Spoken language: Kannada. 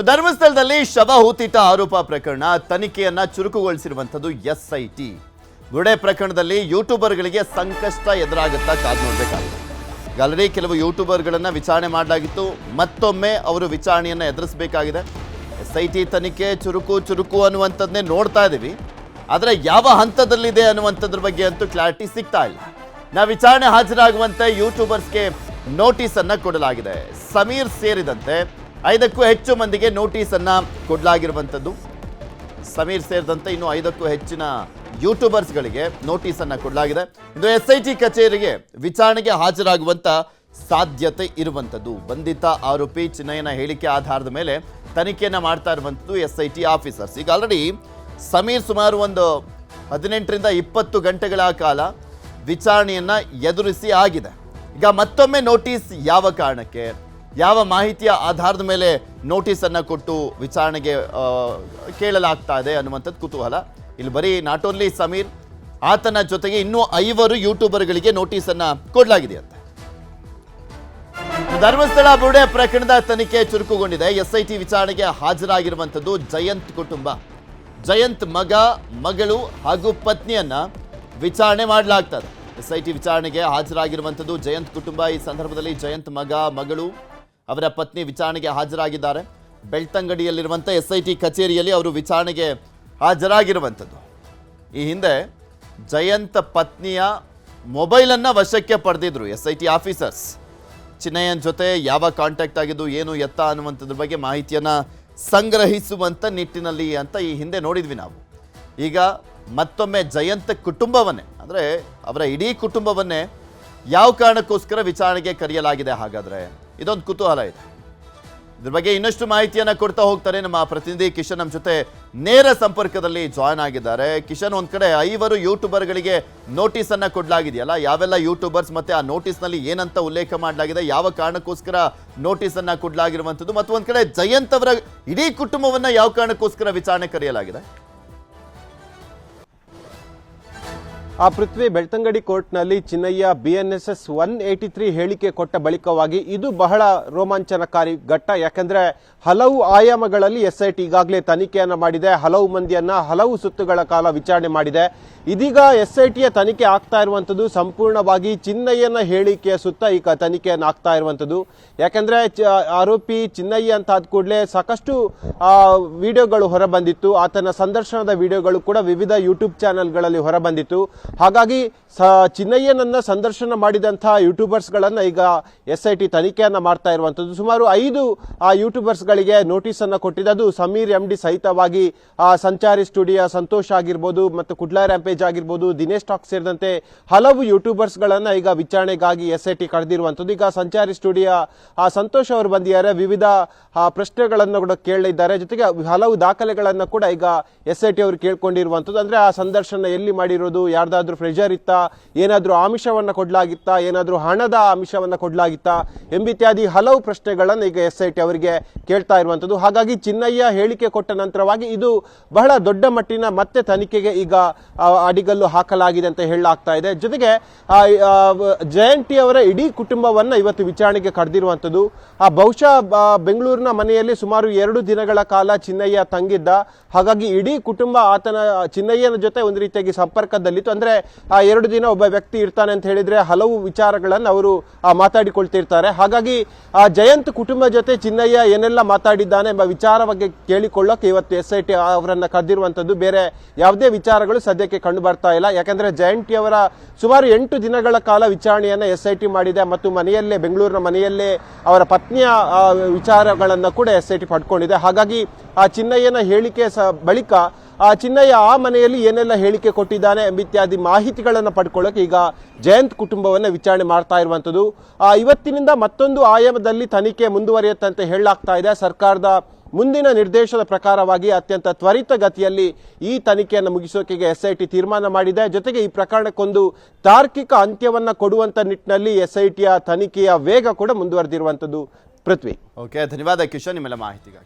ಧರ್ಮಸ್ಥಳದಲ್ಲಿ ಶವ ಹೂತಿಟ ಆರೋಪ ಪ್ರಕರಣ ತನಿಖೆಯನ್ನ ಚುರುಕುಗೊಳಿಸಿರುವಂತದ್ದು ಎಸ್ಐಟಿ. ಗುಡೆ ಪ್ರಕರಣದಲ್ಲಿ ಯೂಟ್ಯೂಬರ್ಗಳಿಗೆ ಸಂಕಷ್ಟ ಎದುರಾಗುತ್ತಾ ಕಾದು ನೋಡಬೇಕಾಗಿದೆ. ಆಲ್ರೆಡಿ ಕೆಲವು ಯೂಟ್ಯೂಬರ್ಗಳನ್ನ ವಿಚಾರಣೆ ಮಾಡಲಾಗಿತ್ತು, ಮತ್ತೊಮ್ಮೆ ಅವರು ವಿಚಾರಣೆಯನ್ನ ಎದುರಿಸಬೇಕಾಗಿದೆ. ಎಸ್ಐಟಿ ತನಿಖೆ ಚುರುಕು ಅನ್ನುವಂಥದ್ದನ್ನೇ ನೋಡ್ತಾ ಇದ್ದೀವಿ, ಆದರೆ ಯಾವ ಹಂತದಲ್ಲಿದೆ ಅನ್ನುವಂಥದ್ರ ಬಗ್ಗೆ ಅಂತೂ ಕ್ಲಾರಿಟಿ ಸಿಗ್ತಾ ಇಲ್ಲ. ನಾವು ವಿಚಾರಣೆ ಹಾಜರಾಗುವಂತೆ ಯೂಟ್ಯೂಬರ್ಸ್ಗೆ ನೋಟಿಸ್ ಅನ್ನ ಕೊಡಲಾಗಿದೆ. ಸಮೀರ್ ಸೇರಿದಂತೆ 5ಕ್ಕೂ ಹೆಚ್ಚು ಮಂದಿಗೆ ನೋಟಿಸ್ ಅನ್ನ ಕೊಡಲಾಗಿರುವಂಥದ್ದು. ಸಮೀರ್ ಸೇರಿದಂತೆ ಇನ್ನು 5ಕ್ಕೂ ಹೆಚ್ಚಿನ ಯೂಟ್ಯೂಬರ್ಸ್ಗಳಿಗೆ ನೋಟಿಸ್ ಅನ್ನ ಕೊಡಲಾಗಿದೆ. ಇದು ಎಸ್ಐಟಿ ಕಚೇರಿಗೆ ವಿಚಾರಣೆಗೆ ಹಾಜರಾಗುವಂತ ಸಾಧ್ಯತೆ ಇರುವಂಥದ್ದು. ಬಂಧಿತ ಆರೋಪಿ ಚಿನ್ನಯ್ಯನ ಹೇಳಿಕೆ ಆಧಾರದ ಮೇಲೆ ತನಿಖೆಯನ್ನ ಮಾಡ್ತಾ ಇರುವಂಥದ್ದು ಎಸ್ಐಟಿ ಆಫೀಸರ್ಸ್. ಈಗ ಆಲ್ರೆಡಿ ಸಮೀರ್ ಸುಮಾರು ಒಂದು 18ರಿಂದ 20 ಗಂಟೆಗಳ ಕಾಲ ವಿಚಾರಣೆಯನ್ನ ಎದುರಿಸಿ ಆಗಿದೆ. ಈಗ ಮತ್ತೊಮ್ಮೆ ನೋಟಿಸ್ ಯಾವ ಕಾರಣಕ್ಕೆ, ಯಾವ ಮಾಹಿತಿಯ ಆಧಾರದ ಮೇಲೆ ನೋಟಿಸ್ ಅನ್ನ ಕೊಟ್ಟು ವಿಚಾರಣೆಗೆ ಕೇಳಲಾಗ್ತಾ ಇದೆ ಅನ್ನುವಂಥದ್ದು ಕುತೂಹಲ. ಇಲ್ಲಿ ಬರೀ ನಾಟ್ ಓನ್ಲಿ ಸಮೀರ್, ಆತನ ಜೊತೆಗೆ ಇನ್ನೂ 5 ಯೂಟ್ಯೂಬರ್ಗಳಿಗೆ ನೋಟಿಸ್ ಅನ್ನ ಕೊಡಲಾಗಿದೆಯಂತೆ. ಧರ್ಮಸ್ಥಳ ಬುರುಡೆ ಪ್ರಕರಣದ ತನಿಖೆ ಚುರುಕುಗೊಂಡಿದೆ. ಎಸ್ಐಟಿ ವಿಚಾರಣೆಗೆ ಹಾಜರಾಗಿರುವಂಥದ್ದು ಜಯಂತ್ ಕುಟುಂಬ. ಜಯಂತ್ ಮಗ, ಮಗಳು ಹಾಗೂ ಪತ್ನಿಯನ್ನ ವಿಚಾರಣೆ ಮಾಡಲಾಗ್ತದೆ. ಎಸ್ಐಟಿ ವಿಚಾರಣೆಗೆ ಹಾಜರಾಗಿರುವಂಥದ್ದು ಜಯಂತ್ ಕುಟುಂಬ. ಈ ಸಂದರ್ಭದಲ್ಲಿ ಜಯಂತ್ ಮಗ, ಮಗಳು, ಅವರ ಪತ್ನಿ ವಿಚಾರಣೆಗೆ ಹಾಜರಾಗಿದ್ದಾರೆ. ಬೆಳ್ತಂಗಡಿಯಲ್ಲಿರುವಂಥ ಎಸ್ಐಟಿ ಕಚೇರಿಯಲ್ಲಿ ಅವರು ವಿಚಾರಣೆಗೆ ಹಾಜರಾಗಿರುವಂಥದ್ದು. ಈ ಹಿಂದೆ ಜಯಂತ್ ಪತ್ನಿಯ ಮೊಬೈಲನ್ನು ವಶಕ್ಕೆ ಪಡೆದಿದ್ರು ಎಸ್ಐಟಿ ಆಫೀಸರ್ಸ್. ಚಿನ್ನಯ್ಯನ ಜೊತೆ ಯಾವ ಕಾಂಟ್ಯಾಕ್ಟ್ ಆಗಿದ್ದು, ಏನು ಎತ್ತ ಅನ್ನುವಂಥದ್ರ ಬಗ್ಗೆ ಮಾಹಿತಿಯನ್ನು ಸಂಗ್ರಹಿಸುವಂಥ ನಿಟ್ಟಿನಲ್ಲಿ ಅಂತ ಈ ಹಿಂದೆ ನೋಡಿದ್ವಿ ನಾವು. ಈಗ ಮತ್ತೊಮ್ಮೆ ಜಯಂತ್ ಕುಟುಂಬವನ್ನೇ, ಅಂದರೆ ಅವರ ಇಡೀ ಕುಟುಂಬವನ್ನೇ ಯಾವ ಕಾರಣಕ್ಕೋಸ್ಕರ ವಿಚಾರಣೆಗೆ ಕರೆಯಲಾಗಿದೆ ಹಾಗಾದರೆ, ಇದೊಂದು ಕುತೂಹಲ ಇದೆ. ಇದ್ರ ಬಗ್ಗೆ ಇನ್ನಷ್ಟು ಮಾಹಿತಿಯನ್ನು ಕೊಡ್ತಾ ಹೋಗ್ತಾರೆ ನಮ್ಮ ಪ್ರತಿನಿಧಿ ಕಿಶನ್. ನಮ್ಮ ಜೊತೆ ನೇರ ಸಂಪರ್ಕದಲ್ಲಿ ಜಾಯ್ನ್ ಆಗಿದ್ದಾರೆ. ಕಿಶನ್, ಒಂದ್ ಕಡೆ 5 ಯೂಟ್ಯೂಬರ್ಗಳಿಗೆ ನೋಟಿಸ್ ಅನ್ನ ಕೊಡಲಾಗಿದೆಯಲ್ಲ, ಯಾವೆಲ್ಲ ಯೂಟ್ಯೂಬರ್ಸ್ ಮತ್ತೆ ಆ ನೋಟಿಸ್ನಲ್ಲಿ ಏನಂತ ಉಲ್ಲೇಖ ಮಾಡಲಾಗಿದೆ, ಯಾವ ಕಾರಣಕ್ಕೋಸ್ಕರ ನೋಟಿಸ್ ಅನ್ನ ಕೊಡಲಾಗಿರುವಂಥದ್ದು, ಮತ್ತು ಒಂದ್ ಕಡೆ ಜಯಂತ್ ಅವರ ಇಡೀ ಕುಟುಂಬವನ್ನ ಯಾವ ಕಾರಣಕ್ಕೋಸ್ಕರ ವಿಚಾರಣೆ ಕರೆಯಲಾಗಿದೆ? ಪೃಥ್ವಿ, ಬೆಳ್ತಂಗಡಿ ಕೋರ್ಟ್ನಲ್ಲಿ ಚಿನ್ನಯ್ಯ BNSS 183 ಹೇಳಿಕೆ ಕೊಟ್ಟ ಬಳಿಕವಾಗಿ ಇದು ಬಹಳ ರೋಮಾಂಚನಕಾರಿ ಘಟ್ಟ. ಯಾಕಂದ್ರೆ ಹಲವು ಆಯಾಮಗಳಲ್ಲಿ ಎಸ್ಐಟಿ ಈಗಾಗಲೇ ತನಿಖೆಯನ್ನ ಮಾಡಿದೆ, ಹಲವು ಮಂದಿಯನ್ನ ಹಲವು ಸುತ್ತುಗಳ ಕಾಲ ವಿಚಾರಣೆ ಮಾಡಿದೆ. ಇದೀಗ ಎಸ್ಐಟಿಯ ತನಿಖೆ ಆಗ್ತಾ ಇರುವಂತದ್ದು ಸಂಪೂರ್ಣವಾಗಿ ಚಿನ್ನಯ್ಯನ ಹೇಳಿಕೆಯ ಸುತ್ತ ಈಗ ತನಿಖೆಯನ್ನ ಆಗ್ತಾ ಇರುವಂತದ್ದು. ಯಾಕಂದ್ರೆ ಆರೋಪಿ ಚಿನ್ನಯ್ಯ ಅಂತ ಆದ ಕೂಡಲೇ ಸಾಕಷ್ಟು ವಿಡಿಯೋಗಳು ಹೊರಬಂದಿತ್ತು. ಆತನ ಸಂದರ್ಶನದ ವಿಡಿಯೋಗಳು ಕೂಡ ವಿವಿಧ ಯೂಟ್ಯೂಬ್ ಚಾನೆಲ್ಗಳಲ್ಲಿ ಹೊರಬಂದಿತ್ತು. ಹಾಗಾಗಿ ಚಿನ್ನಯ್ಯನನ್ನ ಸಂದರ್ಶನ ಮಾಡಿದಂತಹ ಯೂಟ್ಯೂಬರ್ಸ್ ಗಳನ್ನ ಈಗ ಎಸ್ಐಟಿ ತನಿಖೆಯನ್ನ ಮಾಡ್ತಾ ಇರುವಂತದ್ದು. ಸುಮಾರು 5 ಯೂಟ್ಯೂಬರ್ಸ್ ಗಳಿಗೆ ನೋಟಿಸ್ ಅನ್ನ ಕೊಟ್ಟಿದೆ. ಅದು ಸಮೀರ್ MD ಸಹಿತವಾಗಿ ಸಂಚಾರಿ ಸ್ಟುಡಿಯೋ ಸಂತೋಷ್ ಆಗಿರ್ಬೋದು, ಮತ್ತು ಕುಡ್ಲಾ ರ್ಯಾಂಪೇಜ್ ಆಗಿರ್ಬೋದು, ದಿನೇಶ್ ಟಾಕ್ ಸೇರಿದಂತೆ ಹಲವು ಯೂಟ್ಯೂಬರ್ಸ್ ಗಳನ್ನ ಈಗ ವಿಚಾರಣೆಗಾಗಿ ಎಸ್ಐಟಿ ಕರೆದಿರುವಂತದ್ದು. ಈಗ ಸಂಚಾರಿ ಸ್ಟುಡಿಯೋ ಸಂತೋಷ್ ಅವರು ಬಂದಿದ್ದಾರೆ, ವಿವಿಧ ಪ್ರಶ್ನೆಗಳನ್ನು ಕೂಡ ಕೇಳಿದ್ದಾರೆ. ಜೊತೆಗೆ ಹಲವು ದಾಖಲೆಗಳನ್ನ ಕೂಡ ಈಗ ಎಸ್ಐಟಿ ಅವರು ಕೇಳ್ಕೊಂಡಿರುವಂತದ್ದು. ಅಂದ್ರೆ ಆ ಸಂದರ್ಶನ ಎಲ್ಲಿ ಮಾಡಿರೋದು, ಯಾರ್ದಾದ್ರೂ ಪ್ರೆಷರ್ ಇತ್ತಾ, ಏನಾದ್ರೂ ಆಮಿಷವನ್ನ ಕೊಡ್ಲಾಗಿತ್ತಾ, ಏನಾದ್ರೂ ಹಣದ ಆಮಿಷವನ್ನ ಕೊಡ್ಲಾಗಿತ್ತಾ ಎಂಬಿತ್ಯಾದಿ ಹಲವು ಪ್ರಶ್ನೆಗಳನ್ನು ಈಗ ಎಸ್ಐಟಿ ಅವರಿಗೆ ಕೇಳ್ತಾ ಇರುವಂತದ್ದು. ಹಾಗಾಗಿ ಚಿನ್ನಯ್ಯ ಹೇಳಿಕೆ ಕೊಟ್ಟ ನಂತರವಾಗಿ ಇದು ಬಹಳ ದೊಡ್ಡ ಮಟ್ಟಿನ ಮತ್ತೆ ತನಿಖೆಗೆ ಈಗ ಅಡಿಗಲ್ಲು ಹಾಕಲಾಗಿದೆ ಅಂತ ಹೇಳಲಾಗ್ತಾ ಇದೆ. ಜೊತೆಗೆ ಜಯಂತಿ ಅವರ ಇಡೀ ಕುಟುಂಬವನ್ನ ಇವತ್ತು ವಿಚಾರಣೆಗೆ ಕರೆದಿರುವಂತದ್ದು. ಬಹುಶಃ ಬೆಂಗಳೂರಿನ ಮನೆಯಲ್ಲಿ ಸುಮಾರು 2 ದಿನಗಳ ಕಾಲ ಚಿನ್ನಯ್ಯ ತಂಗಿದ್ದ. ಹಾಗಾಗಿ ಇಡೀ ಕುಟುಂಬ ಚಿನ್ನಯ್ಯನ ಜೊತೆ ಒಂದು ರೀತಿಯಾಗಿ ಸಂಪರ್ಕದಲ್ಲಿತ್ತು. ಅಂದ್ರೆ 2 ದಿನ ಒಬ್ಬ ವ್ಯಕ್ತಿ ಇರ್ತಾನೆ ಅಂತ ಹೇಳಿದ್ರೆ ಹಲವು ವಿಚಾರಗಳನ್ನು ಅವರು ಮಾತಾಡಿಕೊಳ್ತಿರ್ತಾರೆ. ಹಾಗಾಗಿ ಜಯಂತ್ ಕುಟುಂಬ ಜೊತೆ ಚಿನ್ನಯ್ಯ ಏನೆಲ್ಲ ಮಾತಾಡಿದ್ದಾನೆ ಎಂಬ ವಿಚಾರ ಬಗ್ಗೆ ಕೇಳಿಕೊಳ್ಳೋಕೆ ಇವತ್ತು ಎಸ್ಐಟಿ ಅವರನ್ನ ಕರೆದಿರುವಂತದ್ದು. ಬೇರೆ ಯಾವುದೇ ವಿಚಾರಗಳು ಸದ್ಯಕ್ಕೆ ಕಂಡು ಬರ್ತಾ ಇಲ್ಲ. ಯಾಕಂದ್ರೆ ಜಯಂತಿ ಅವರ ಸುಮಾರು 8 ದಿನಗಳ ಕಾಲ ವಿಚಾರಣೆಯನ್ನ ಎಸ್ಐಟಿ ಮಾಡಿದೆ, ಮತ್ತು ಮನೆಯಲ್ಲೇ, ಬೆಂಗಳೂರಿನ ಮನೆಯಲ್ಲೇ ಅವರ ಪತ್ನಿಯ ವಿಚಾರಗಳನ್ನ ಕೂಡ ಎಸ್ಐಟಿ ಪಡ್ಕೊಂಡಿದೆ. ಹಾಗಾಗಿ ಆ ಚಿನ್ನಯ್ಯನ ಹೇಳಿಕೆ ಬಳಿಕ ಚಿನ್ನಯ್ಯ ಆ ಮನೆಯಲ್ಲಿ ಏನೆಲ್ಲ ಹೇಳಿಕೆ ಕೊಟ್ಟಿದ್ದಾನೆ ಎಂಬಿತ್ಯಾದಿ ಮಾಹಿತಿಗಳನ್ನು ಪಡ್ಕೊಳ್ಳೋಕೆ ಈಗ ಜಯಂತ್ ಕುಟುಂಬವನ್ನ ವಿಚಾರಣೆ ಮಾಡ್ತಾ ಇರುವಂತದ್ದು. ಇವತ್ತಿನಿಂದ ಮತ್ತೊಂದು ಆಯಾಮದಲ್ಲಿ ತನಿಖೆ ಮುಂದುವರಿಯುತ್ತಂತೆ ಹೇಳಲಾಗ್ತಾ ಇದೆ. ಸರ್ಕಾರದ ಮುಂದಿನ ನಿರ್ದೇಶನದ ಪ್ರಕಾರವಾಗಿ ಅತ್ಯಂತ ತ್ವರಿತಗತಿಯಲ್ಲಿ ಈ ತನಿಖೆಯನ್ನು ಮುಗಿಸೋಕೆ ಎಸ್ಐಟಿ ತೀರ್ಮಾನ ಮಾಡಿದೆ. ಜೊತೆಗೆ ಈ ಪ್ರಕರಣಕ್ಕೊಂದು ತಾರ್ಕಿಕ ಅಂತ್ಯವನ್ನ ಕೊಡುವಂತ ನಿಟ್ಟಿನಲ್ಲಿ ಎಸ್ಐಟಿಯ ತನಿಖೆಯ ವೇಗ ಕೂಡ ಮುಂದುವರೆದಿರುವಂತದ್ದು. ಪೃಥ್ವಿ, ಓಕೆ, ಧನ್ಯವಾದ ಕಿಶನ್ ನಿಮ್ಮೆಲ್ಲ ಮಾಹಿತಿಗಾಗಿ.